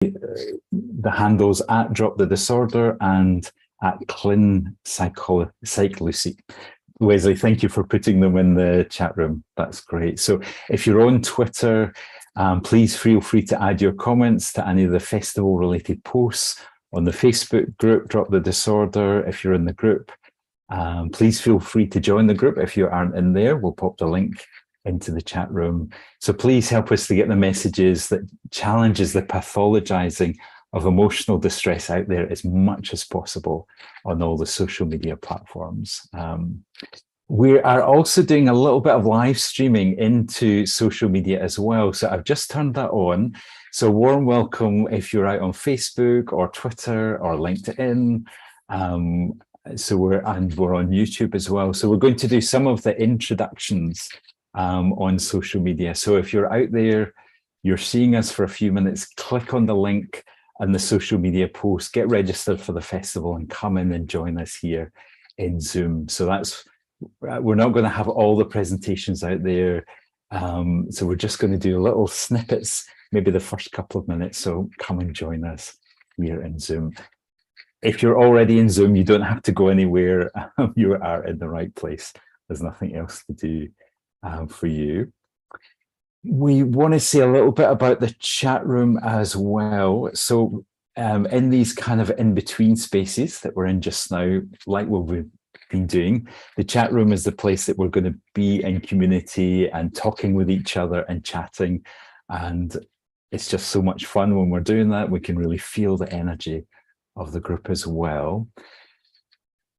the handles at Drop the Disorder and at Clin Psycholucy. Wesley, thank you for putting them in the chat room. That's great. So if you're on Twitter, please feel free to add your comments to any of the festival-related posts on the Facebook group, Drop the Disorder. If you're in the group, please feel free to join the group. If you aren't in there, we'll pop the link into the chat room. So please help us to get the messages that challenges the pathologizing of emotional distress out there as much as possible on all the social media platforms. We are also doing a little bit of live streaming into social media as well. So I've just turned that on. So warm welcome if you're out on Facebook or Twitter or LinkedIn. So we're on YouTube as well. So we're going to do some of the introductions on social media. So if you're out there, you're seeing us for a few minutes, click on the link and the social media post, get registered for the festival and come in and join us here in Zoom. So we're not going to have all the presentations out there. So we're just going to do little snippets, maybe the first couple of minutes. So come and join us here in Zoom. If you're already in Zoom, you don't have to go anywhere. You are in the right place. There's nothing else to do for you. We want to say a little bit about the chat room as well. So in these kind of in-between spaces that we're in just now, like what we've been doing, the chat room is the place that we're going to be in community and talking with each other and chatting. And it's just so much fun when we're doing that. We can really feel the energy of the group as well.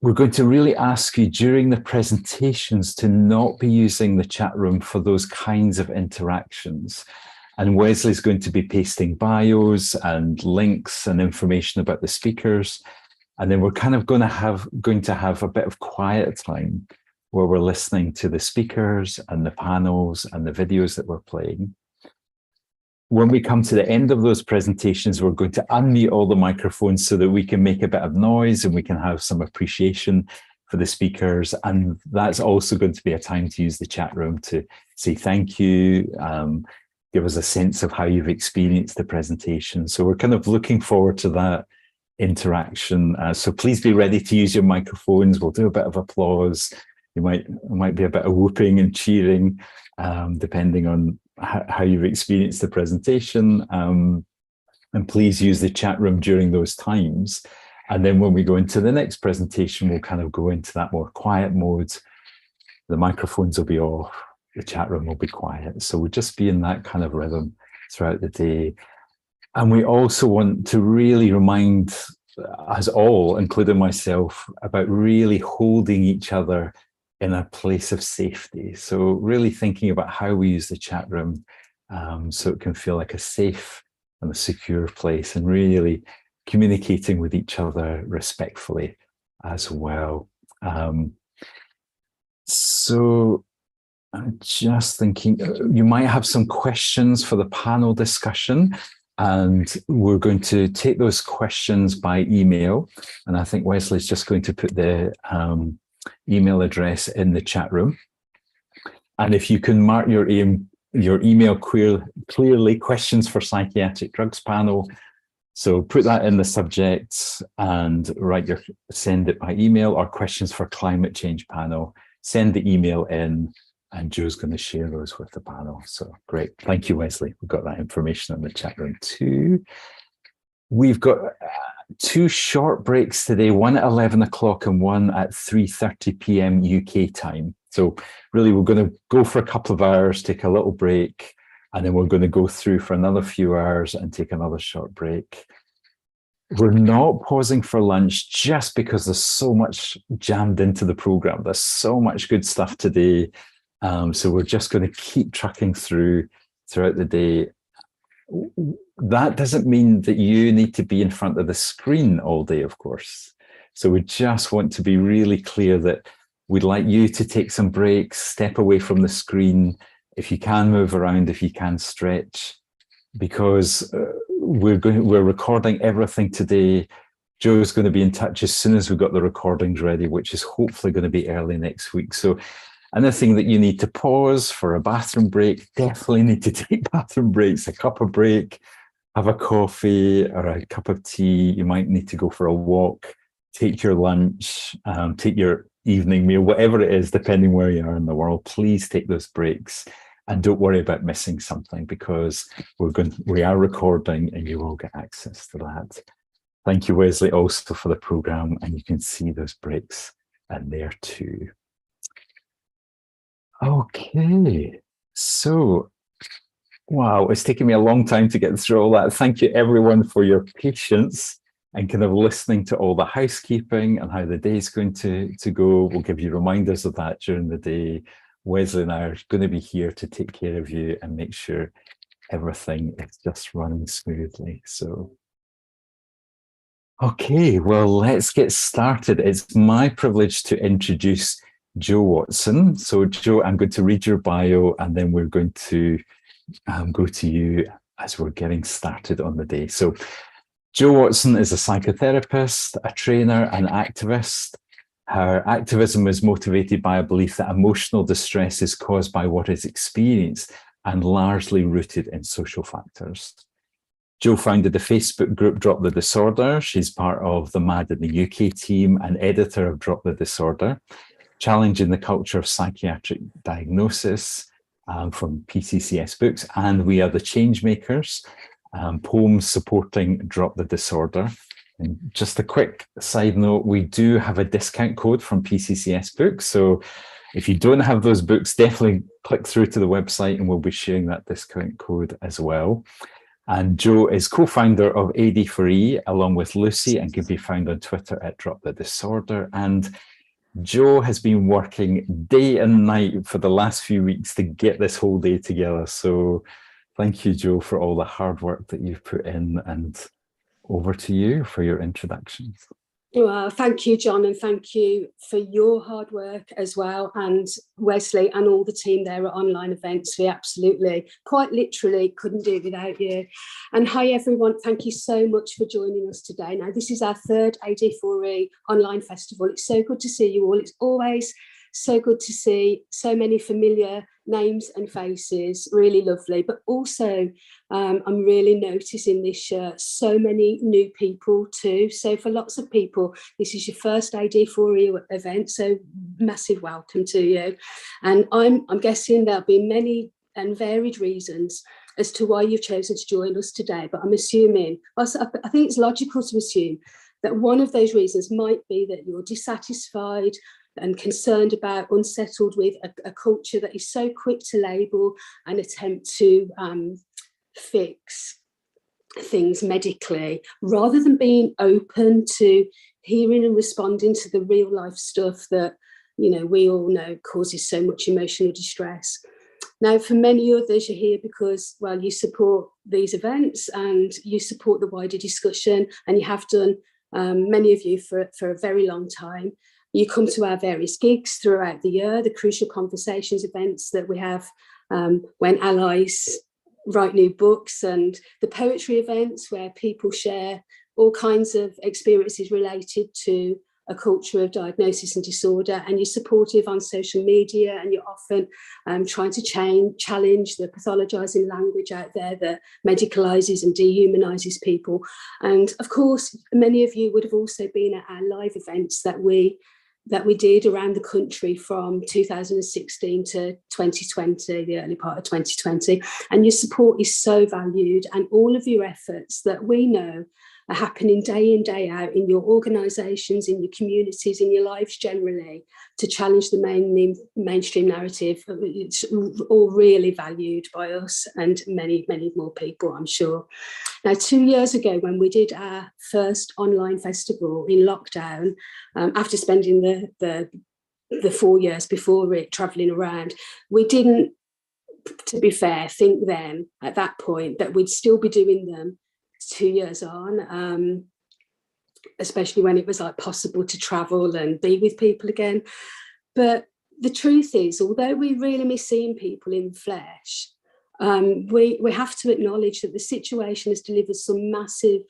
We're going to really ask you during the presentations to not be using the chat room for those kinds of interactions. And Wesley's going to be pasting bios and links and information about the speakers. And then we're kind of going to have a bit of quiet time where we're listening to the speakers and the panels and the videos that we're playing. When we come to the end of those presentations, we're going to unmute all the microphones so that we can make a bit of noise and we can have some appreciation for the speakers. And that's also going to be a time to use the chat room to say thank you, give us a sense of how you've experienced the presentation. So we're kind of looking forward to that interaction. So please be ready to use your microphones. We'll do a bit of applause. There might be a bit of whooping and cheering, depending on how you've experienced the presentation, and please use the chat room during those times. And then when we go into the next presentation, we'll kind of go into that more quiet mode. The microphones will be off, the chat room will be quiet. So we'll just be in that kind of rhythm throughout the day. And we also want to really remind us all, including myself, about really holding each other in a place of safety. So really thinking about how we use the chat room so it can feel like a safe and a secure place, and really communicating with each other respectfully as well. So I'm just thinking, you might have some questions for the panel discussion, and we're going to take those questions by email. And I think Wesley's just going to put the email address in the chat room. And if you can mark your email clearly, questions for psychiatric drugs panel. So put that in the subject and send it by email, or questions for climate change panel. Send the email in, and Joe's going to share those with the panel. So great. Thank you, Wesley. We've got that information in the chat room too. We've got two short breaks today, one at 11 o'clock and one at 3:30 p.m. UK time. So really, we're going to go for a couple of hours, take a little break, and then we're going to go through for another few hours and take another short break. We're not pausing for lunch just because there's so much jammed into the program. There's so much good stuff today. So we're just going to keep trucking throughout the day. That doesn't mean that you need to be in front of the screen all day, of course. So we just want to be really clear that we'd like you to take some breaks, step away from the screen. If you can move around, if you can stretch, because we're recording everything today. Joe's going to be in touch as soon as we've got the recordings ready, which is hopefully going to be early next week. So anything that you need to pause for a bathroom break, definitely need to take bathroom breaks, a cup of break, have a coffee or a cup of tea. You might need to go for a walk, take your lunch, take your evening meal, whatever it is, depending where you are in the world. Please take those breaks and don't worry about missing something, because we are recording and you will get access to that. Thank you, Wesley, also for the program, and you can see those breaks in there too. Okay, so wow, it's taken me a long time to get through all that. Thank you, everyone, for your patience and kind of listening to all the housekeeping and how the day is going to go. We'll give you reminders of that during the day. Wesley and I are going to be here to take care of you and make sure everything is just running smoothly. So, okay, well, let's get started. It's my privilege to introduce Jo Watson. So, Jo, I'm going to read your bio and then we're going to go to you as we're getting started on the day. So Jo Watson is a psychotherapist, a trainer, and activist. Her activism is motivated by a belief that emotional distress is caused by what is experienced and largely rooted in social factors. Jo founded the Facebook group Drop the Disorder. She's part of the MAD in the UK team and editor of Drop the Disorder, challenging the culture of psychiatric diagnosis, from PCCS Books, and we are the Changemakers, poems supporting Drop the Disorder. And just a quick side note, we do have a discount code from PCCS Books. So if you don't have those books, definitely click through to the website and we'll be sharing that discount code as well. And Jo is co-founder of AD4E along with Lucy and can be found on Twitter at Drop the Disorder. And Jo has been working day and night for the last few weeks to get this whole day together. So thank you, Jo, for all the hard work that you've put in, and over to you for your introductions. Well, thank you, John, and thank you for your hard work as well, and Wesley and all the team there at Online Events. We absolutely, quite literally, couldn't do it without you. And hi, everyone. Thank you so much for joining us today. Now, this is our third AD4E Online Festival. It's so good to see you all. It's always so good to see so many familiar names and faces, really lovely. But also, I'm really noticing this year so many new people too. So for lots of people, this is your first AD4E event, so massive welcome to you. And I'm guessing there'll be many and varied reasons as to why you've chosen to join us today. But I'm assuming, I think it's logical to assume that one of those reasons might be that you're dissatisfied and concerned about, unsettled with a culture that is so quick to label and attempt to fix things medically, rather than being open to hearing and responding to the real life stuff that, you know, we all know causes so much emotional distress. Now, for many others, you're here because, well, you support these events and you support the wider discussion, and you have done, many of you, for a very long time. You come to our various gigs throughout the year, the Crucial Conversations events that we have when allies write new books, and the poetry events where people share all kinds of experiences related to a culture of diagnosis and disorder. And you're supportive on social media, and you're often trying to challenge the pathologising language out there that medicalises and dehumanises people. And of course, many of you would have also been at our live events that we did around the country from 2016 to 2020, the early part of 2020. And your support is so valued, and all of your efforts that we know are happening day in, day out in your organisations, in your communities, in your lives generally, to challenge the mainstream narrative. It's all really valued by us and many, many more people, I'm sure. Now, 2 years ago, when we did our first online festival in lockdown, after spending the 4 years before it travelling around, we didn't, to be fair, think then at that point that we'd still be doing them 2 years on, especially when it was like possible to travel and be with people again. But the truth is, although we really miss seeing people in the flesh, we have to acknowledge that the situation has delivered some massive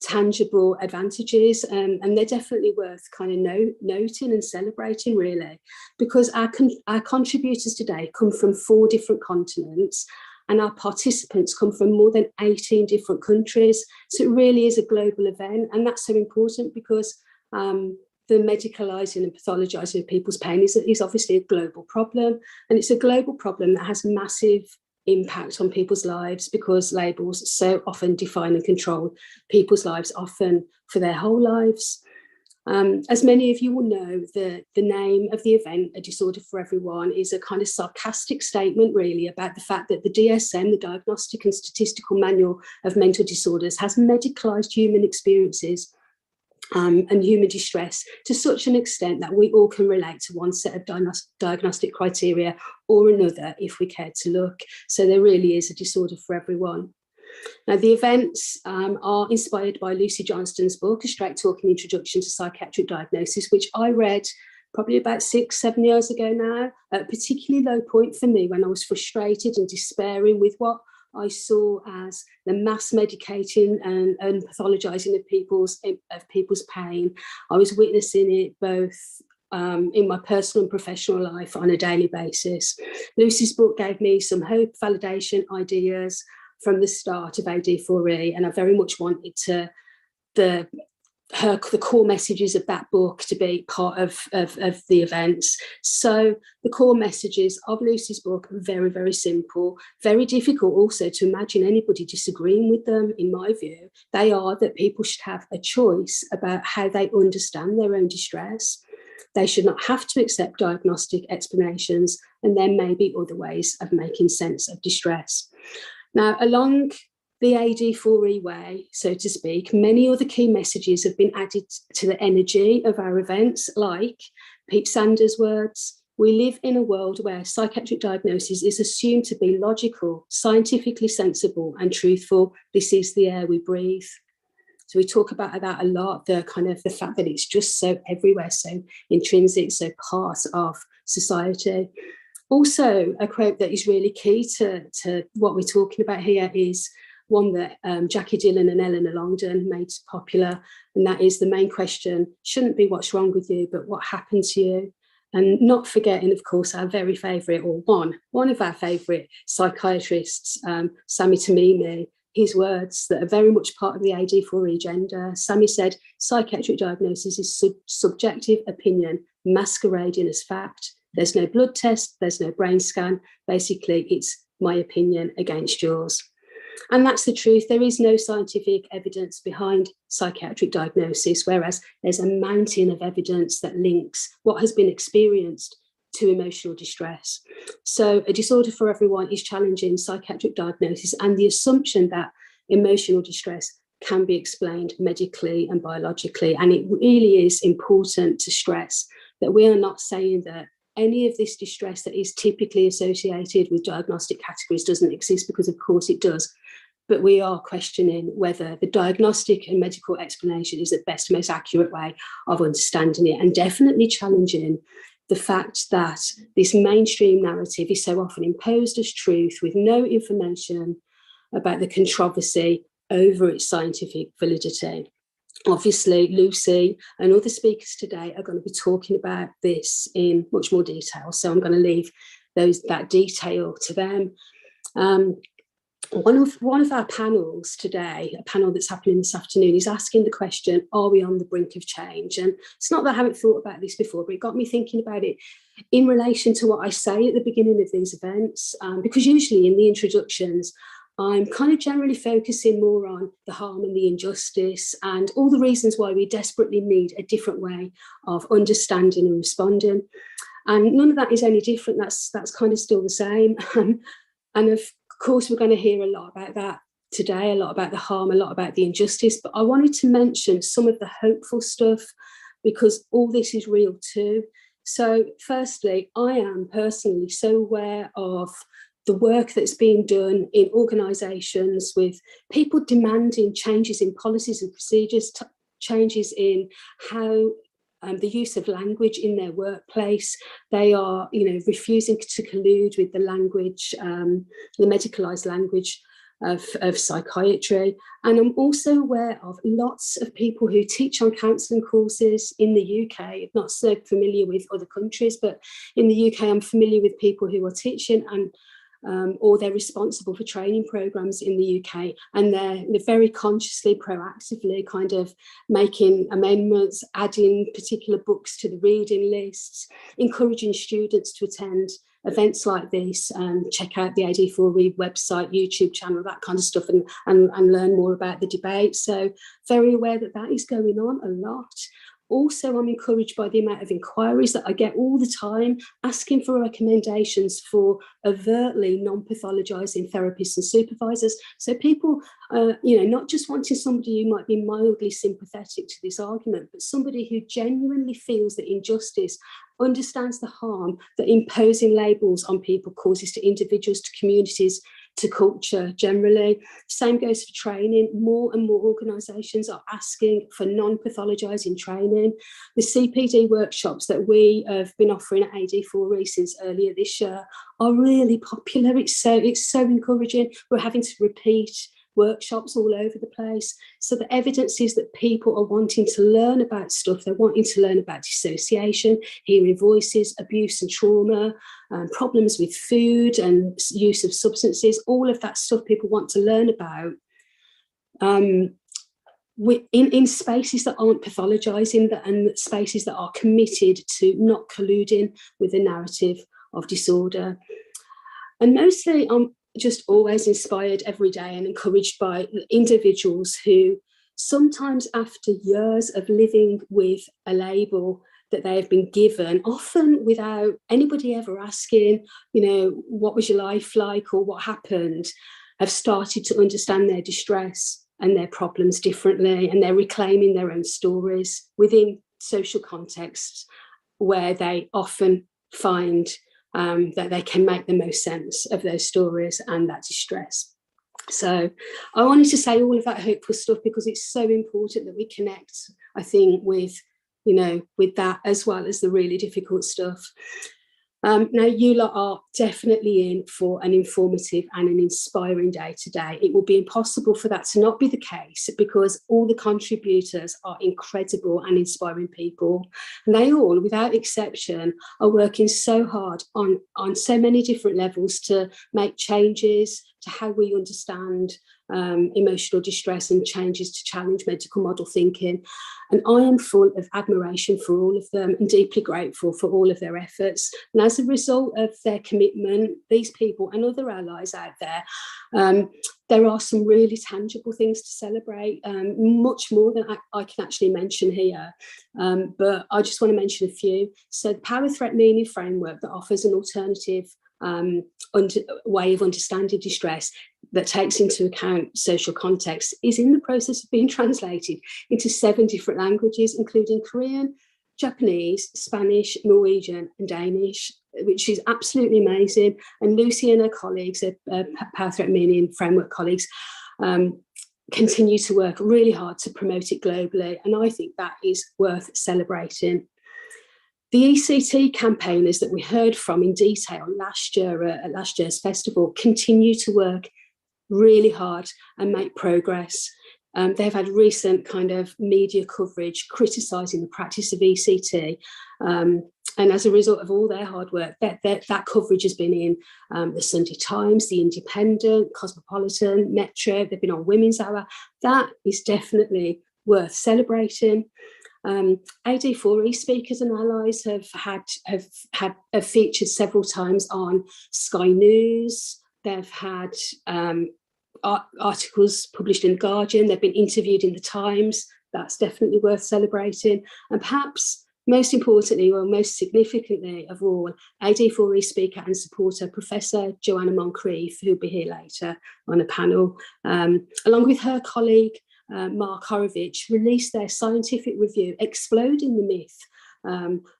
tangible advantages, and they're definitely worth kind of noting and celebrating, really, because our contributors today come from 4 different continents, and our participants come from more than 18 different countries. So it really is a global event, and that's so important because the medicalising and pathologising of people's pain is obviously a global problem, and it's a global problem that has massive impact on people's lives because labels so often define and control people's lives, often for their whole lives. As many of you will know, the name of the event, A Disorder for Everyone, is a kind of sarcastic statement really about the fact that the DSM, the Diagnostic and Statistical Manual of Mental Disorders, has medicalised human experiences and human distress to such an extent that we all can relate to one set of diagnostic criteria or another if we care to look. So there really is a disorder for everyone. Now, the events are inspired by Lucy Johnston's book, A Straight Talking Introduction to Psychiatric Diagnosis, which I read probably about 6-7 years ago now, at a particularly low point for me when I was frustrated and despairing with what I saw as the mass medicating and pathologising of people's pain. I was witnessing it both in my personal and professional life on a daily basis. Lucy's book gave me some hope, validation, ideas from the start of AD4E, and I very much wanted the core messages of that book to be part of the events. So the core messages of Lucy's book are very, very simple, very difficult also to imagine anybody disagreeing with them, in my view. They are that people should have a choice about how they understand their own distress. They should not have to accept diagnostic explanations, and there may be other ways of making sense of distress. Now, along the AD4E way, so to speak, many other key messages have been added to the energy of our events, like Pete Sanders' words: we live in a world where psychiatric diagnosis is assumed to be logical, scientifically sensible and truthful. This is the air we breathe. So we talk about that a lot, the fact that it's just so everywhere, so intrinsic, so part of society. Also, a quote that is really key to what we're talking about here is one that Jackie Dillon and Eleanor Longden made popular, and that is: the main question shouldn't be what's wrong with you, but what happened to you. And not forgetting, of course, our very favourite, or one of our favourite psychiatrists, Sami Tamimi, his words that are very much part of the AD4E agenda. Sami said, psychiatric diagnosis is subjective opinion masquerading as fact. There's no blood test, there's no brain scan. Basically, it's my opinion against yours. And that's the truth. There is no scientific evidence behind psychiatric diagnosis, whereas there's a mountain of evidence that links what has been experienced to emotional distress. So A Disorder for Everyone is challenging psychiatric diagnosis and the assumption that emotional distress can be explained medically and biologically. And it really is important to stress that we are not saying that any of this distress that is typically associated with diagnostic categories doesn't exist, because of course it does. But we are questioning whether the diagnostic and medical explanation is the best, most accurate way of understanding it, and definitely challenging the fact that this mainstream narrative is so often imposed as truth with no information about the controversy over its scientific validity. Obviously, Lucy and other speakers today are going to be talking about this in much more detail, so I'm going to leave that detail to them. One of our panels today, a panel that's happening this afternoon, is asking the question, are we on the brink of change? And it's not that I haven't thought about this before, but it got me thinking about it in relation to what I say at the beginning of these events, because usually in the introductions, I'm kind of generally focusing more on the harm and the injustice and all the reasons why we desperately need a different way of understanding and responding. And none of that is any different. That's kind of still the same. And of course, we're going to hear a lot about that today, a lot about the harm, a lot about the injustice. But I wanted to mention some of the hopeful stuff, because all this is real too. So firstly, I am personally so aware of the work that's being done in organisations with people demanding changes in policies and procedures, changes in how the use of language in their workplace. They are, refusing to collude with the language, the medicalised language of psychiatry. And I'm also aware of lots of people who teach on counselling courses in the UK. I'm not so familiar with other countries, but in the UK, I'm familiar with people who are teaching, and or they're responsible for training programs in the UK, and they're very consciously, proactively kind of making amendments, adding particular books to the reading lists, encouraging students to attend events like this and check out the AD4RE website, YouTube channel, that kind of stuff, and learn more about the debate. So very aware that that is going on a lot. Also, I'm encouraged by the amount of inquiries that I get all the time, asking for recommendations for overtly non-pathologising therapists and supervisors. So people, not just wanting somebody who might be mildly sympathetic to this argument, but somebody who genuinely feels that injustice, understands the harm that imposing labels on people causes to individuals, to communities, to culture generally. Same goes for training. More and more organisations are asking for non-pathologising training. The CPD workshops that we have been offering at AD4RE since earlier this year are really popular. It's so encouraging. We're having to repeat workshops all over the place. So the evidence is that people are wanting to learn about stuff. They're wanting to learn about dissociation, hearing voices, abuse and trauma, problems with food and use of substances, all of that stuff people want to learn about. In spaces that aren't pathologising and spaces that are committed to not colluding with the narrative of disorder. And mostly I'm just always inspired every day and encouraged by individuals who sometimes after years of living with a label that they have been given, often without anybody ever asking, what was your life like or what happened, have started to understand their distress and their problems differently, and they're reclaiming their own stories within social contexts where they often find that they can make the most sense of those stories and that distress. So I wanted to say all of that hopeful stuff because it's so important that we connect, I think, with that as well as the really difficult stuff. Now, you lot are definitely in for an informative and an inspiring day today. It will be impossible for that to not be the case because all the contributors are incredible and inspiring people. And they all, without exception, are working so hard on so many different levels to make changes to how we understand emotional distress and changes to challenge medical model thinking. And I am full of admiration for all of them and deeply grateful for all of their efforts. And as a result of their commitment, these people and other allies out there, there are some really tangible things to celebrate, much more than I can actually mention here. But I just want to mention a few. So the Power Threat Meaning Framework that offers an alternative way of understanding distress that takes into account social context is in the process of being translated into 7 different languages, including Korean, Japanese, Spanish, Norwegian and Danish, which is absolutely amazing. And Lucy and her colleagues, Power Threat Meaning Framework colleagues, continue to work really hard to promote it globally. And I think that is worth celebrating. The ECT campaigners that we heard from in detail last year at last year's festival continue to work really hard and make progress. They've had recent kind of media coverage criticising the practice of ECT. And as a result of all their hard work, that coverage has been in the Sunday Times, the Independent, Cosmopolitan, Metro. They've been on Women's Hour. That is definitely worth celebrating. AD4RE speakers and allies have featured several times on Sky News. They've had articles published in The Guardian. They've been interviewed in The Times. That's definitely worth celebrating. And perhaps most importantly, or most significantly of all, AD4RE speaker and supporter, Professor Joanna Moncrieff, who'll be here later on a panel, along with her colleague, Mark Horowitz, released their scientific review Exploding the Myth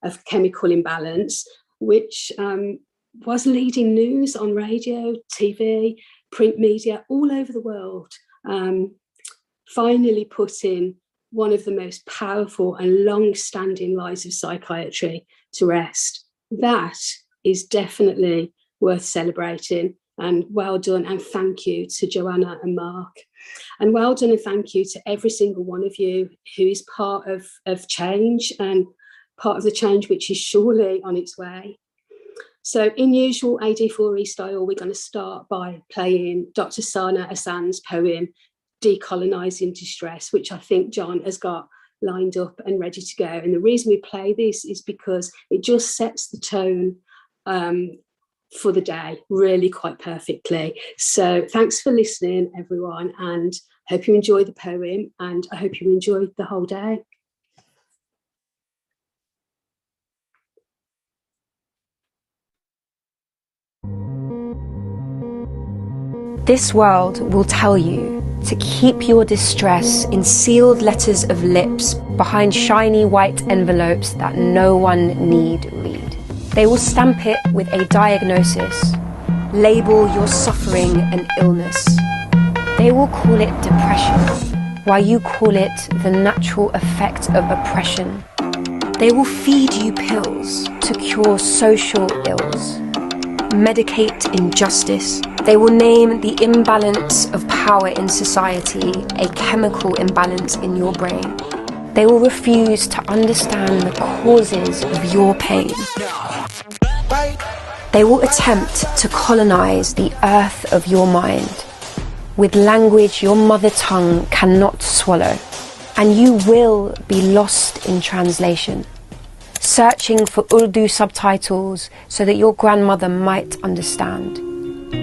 of Chemical Imbalance, which was leading news on radio, TV, print media all over the world, finally putting one of the most powerful and long-standing lies of psychiatry to rest. That is definitely worth celebrating. And well done and thank you to Joanna and Mark. And well done and thank you to every single one of you who is part of change and part of the change which is surely on its way. So in usual AD4E style, we're going to start by playing Dr. Sana Ahsan's poem, Decolonising Distress, which I think John has got lined up and ready to go. And the reason we play this is because it just sets the tone for the day really quite perfectly. So thanks for listening, everyone, and hope you enjoy the poem, and I hope you enjoy the whole day. This world will tell you to keep your distress in sealed letters of lips behind shiny white envelopes that no one need read. They will stamp it with a diagnosis, label your suffering an illness. They will call it depression, while you call it the natural effect of oppression. They will feed you pills to cure social ills, medicate injustice. They will name the imbalance of power in society a chemical imbalance in your brain. They will refuse to understand the causes of your pain. They will attempt to colonize the earth of your mind with language your mother tongue cannot swallow, and you will be lost in translation, searching for Urdu subtitles so that your grandmother might understand.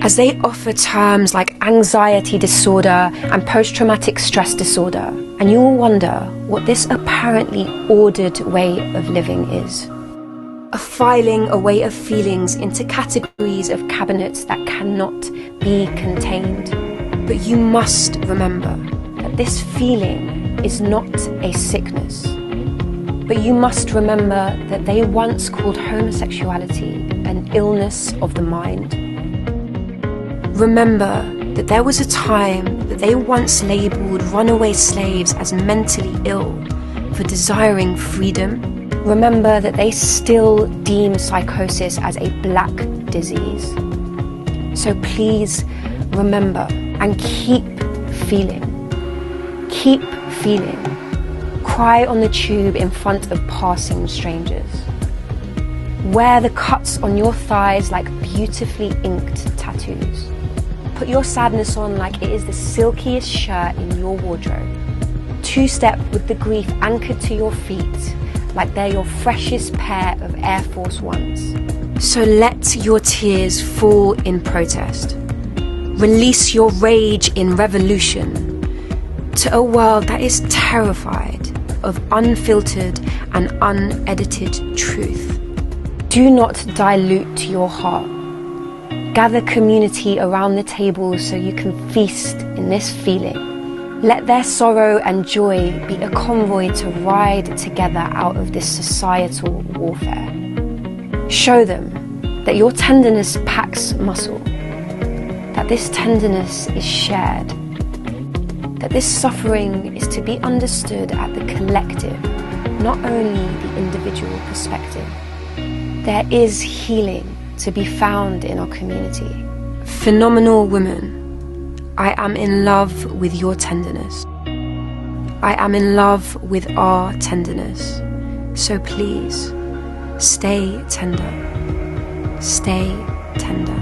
As they offer terms like anxiety disorder and post-traumatic stress disorder, and you will wonder what this apparently ordered way of living is. A filing away of feelings into categories of cabinets that cannot be contained. But you must remember that this feeling is not a sickness. But you must remember that they once called homosexuality an illness of the mind. Remember that there was a time that they once labelled runaway slaves as mentally ill for desiring freedom. Remember that they still deem psychosis as a black disease. So please remember and keep feeling. Keep feeling. Cry on the tube in front of passing strangers. Wear the cuts on your thighs like beautifully inked tattoos. Put your sadness on like it is the silkiest shirt in your wardrobe. Two-step with the grief anchored to your feet like they're your freshest pair of Air Force Ones. So let your tears fall in protest. Release your rage in revolution to a world that is terrified of unfiltered and unedited truth. Do not dilute your heart. Gather community around the table so you can feast in this feeling. Let their sorrow and joy be a convoy to ride together out of this societal warfare. Show them that your tenderness packs muscle, that this tenderness is shared, that this suffering is to be understood at the collective, not only the individual perspective. There is healing to be found in our community. Phenomenal woman, I am in love with your tenderness. I am in love with our tenderness. So please, stay tender. Stay tender.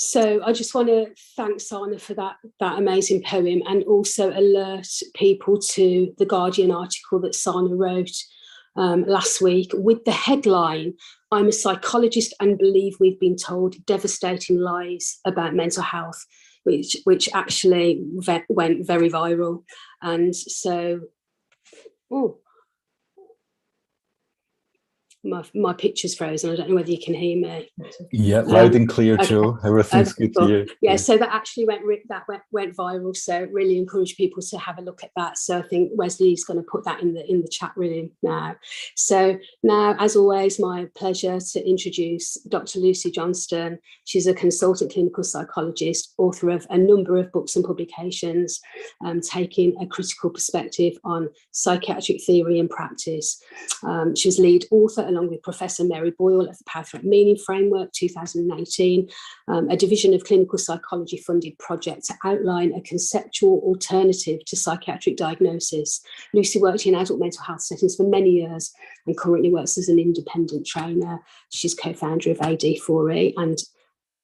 So I just want to thank Sana for that amazing poem, and also alert people to the Guardian article that Sana wrote last week with the headline, "I'm a psychologist and believe we've been told devastating lies about mental health," which actually went very viral. And so, my picture's frozen. I don't know whether you can hear me. Yeah, loud and clear, okay. Joe. Everything's good to you. Yeah, so that actually went viral. So really encourage people to have a look at that. So I think Wesley's going to put that in the chat room now. So now, as always, my pleasure to introduce Dr. Lucy Johnston. She's a consultant clinical psychologist, author of a number of books and publications, taking a critical perspective on psychiatric theory and practice. She was lead author along with Professor Mary Boyle of the Power Threat Meaning Framework 2018, a Division of Clinical Psychology funded project to outline a conceptual alternative to psychiatric diagnosis. Lucy worked in adult mental health settings for many years and currently works as an independent trainer. She's co-founder of AD4E and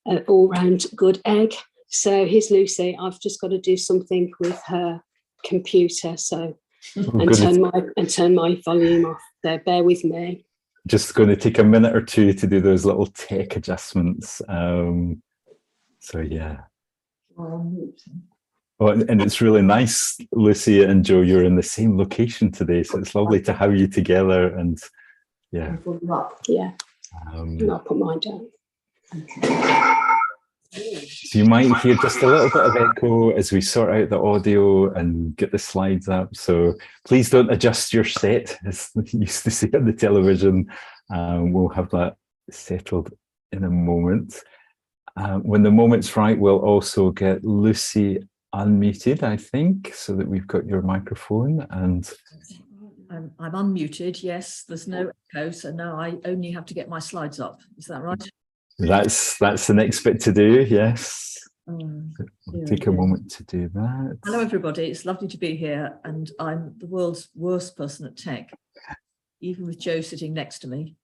an all-round good egg. So here's Lucy. I've just got to do something with her computer, so and turn my volume off. So bear with me. Just going to take a minute or two to do those little tech adjustments. So yeah. Oh, and it's really nice, Lucy and Joe, you're in the same location today, so it's lovely to have you together. And yeah. Yeah. And I'll put mine down. So you might hear just a little bit of echo as we sort out the audio and get the slides up. So please don't adjust your set, as you used to see on the television. We'll have that settled in a moment. When the moment's right, we'll also get Lucy unmuted, I think, so that we've got your microphone. And I'm unmuted, yes, there's no echo, so now I only have to get my slides up. Is that right? That's the next bit to do, yes. We'll take a moment to do that. Hello everybody, it's lovely to be here, and I'm the world's worst person at tech, even with Joe sitting next to me.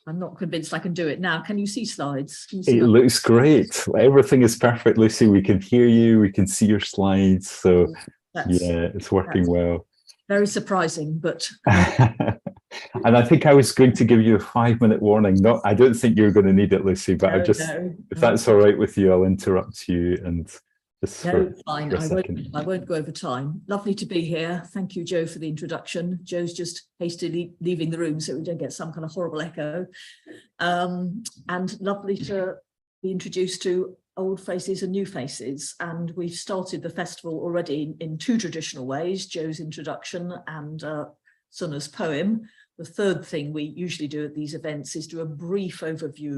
I'm not convinced I can do it now. Can you see slides? Can you see it looks great. Everything is perfect, Lucy. We can hear you, we can see your slides, so yeah, it's working well. Very surprising, but and I think I was going to give you a 5-minute warning. No, I don't think you're going to need it, Lucy, but if that's all right with you, I'll interrupt you and just fine. I won't go over time. Lovely to be here. Thank you, Joe, for the introduction. Joe's just hastily leaving the room so we don't get some kind of horrible echo. And lovely to be introduced to old faces and new faces, and we've started the festival already in 2 traditional ways: Joe's introduction and Suna's poem. The third thing we usually do at these events is do a brief overview